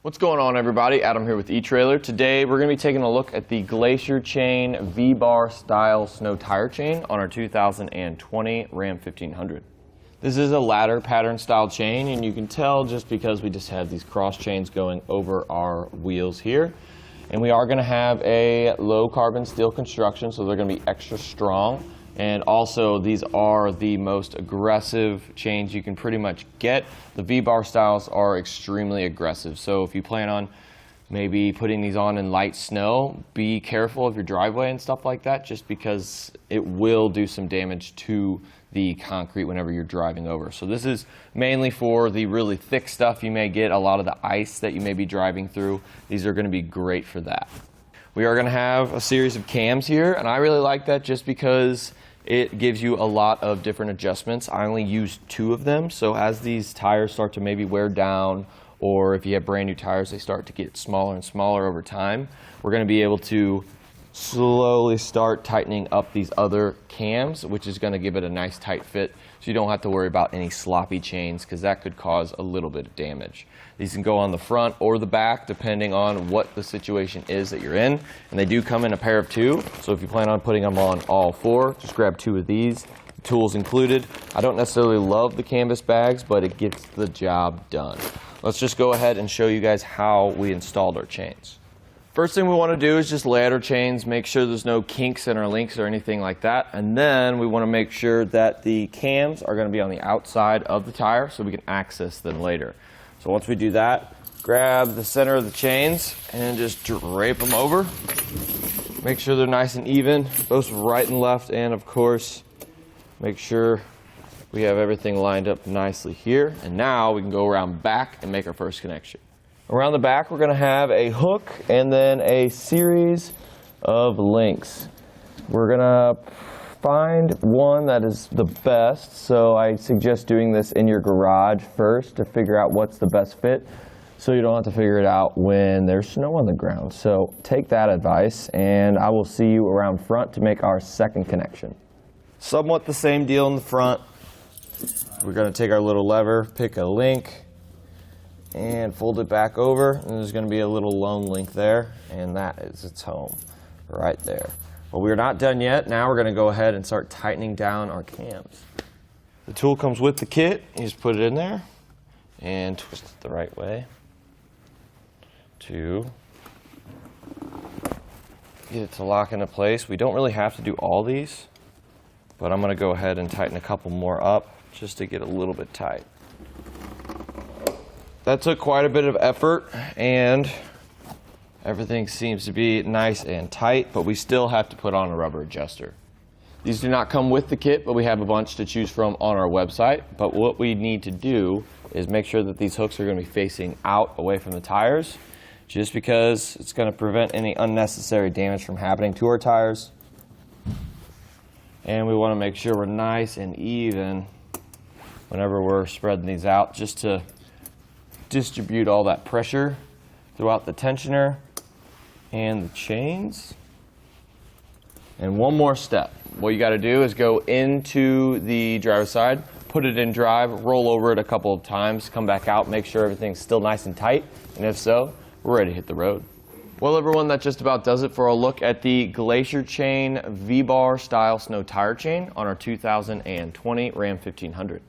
What's going on, everybody? Adam here with eTrailer. Today we're going to be taking a look at the Glacier Chain V-Bar Style snow tire chain on our 2020 Ram 1500. This is a ladder pattern style chain, and you can tell just because we just have these cross chains going over our wheels here. And we are going to have a low carbon steel construction, so they're going to be extra strong. And also, these are the most aggressive chains you can pretty much get. The V-Bar styles are extremely aggressive. So if you plan on maybe putting these on in light snow, be careful of your driveway and stuff like that, just because it will do some damage to the concrete whenever you're driving over. So this is mainly for the really thick stuff you may get, a lot of the ice that you may be driving through. These are going to be great for that. We are going to have a series of cams here, and I really like that just because it gives you a lot of different adjustments. I only use 2 of them, so as these tires start to maybe wear down, or if you have brand new tires, they start to get smaller and smaller over time, we're going to be able to slowly start tightening up these other cams, which is going to give it a nice tight fit, so you don't have to worry about any sloppy chains, because that could cause a little bit of damage. These can go on the front or the back depending on what the situation is that you're in, and they do come in a pair of 2, so if you plan on putting them on all 4, just grab 2 of these. The tools included. I don't necessarily love the canvas bags, but it gets the job done. Let's just go ahead and show you guys how we installed our chains. First thing we want to do is just lay out our chains, make sure there's no kinks in our links or anything like that, and then we want to make sure that the cams are going to be on the outside of the tire so we can access them later. So once we do that, grab the center of the chains and just drape them over. Make sure they're nice and even, both right and left, and of course, make sure we have everything lined up nicely here. And now we can go around back and make our first connection. Around the back, we're going to have a hook and then a series of links. We're going to find one that is the best, so I suggest doing this in your garage first to figure out what's the best fit, so you don't have to figure it out when there's snow on the ground. So take that advice, and I will see you around front to make our second connection. Somewhat the same deal in the front. We're going to take our little lever, pick a link, and fold it back over, and there's going to be a little lone link there, and that is its home right there. But we're not done yet. Now we're going to go ahead and start tightening down our cams. The tool comes with the kit. You just put it in there and twist it the right way to get it to lock into place. We don't really have to do all these, but I'm going to go ahead and tighten a couple more up just to get a little bit tight. That took quite a bit of effort, and everything seems to be nice and tight, but we still have to put on a rubber adjuster. These do not come with the kit, but we have a bunch to choose from on our website. But what we need to do is make sure that these hooks are going to be facing out away from the tires, just because it's going to prevent any unnecessary damage from happening to our tires. And we want to make sure we're nice and even whenever we're spreading these out, just to distribute all that pressure throughout the tensioner and the chains. And one more step. What you got to do is go into the driver's side, put it in drive, roll over it a couple of times, come back out, make sure everything's still nice and tight, and if so, we're ready to hit the road. Well, everyone, that just about does it for a look at the Glacier Chain V-Bar Style snow tire chain on our 2020 Ram 1500.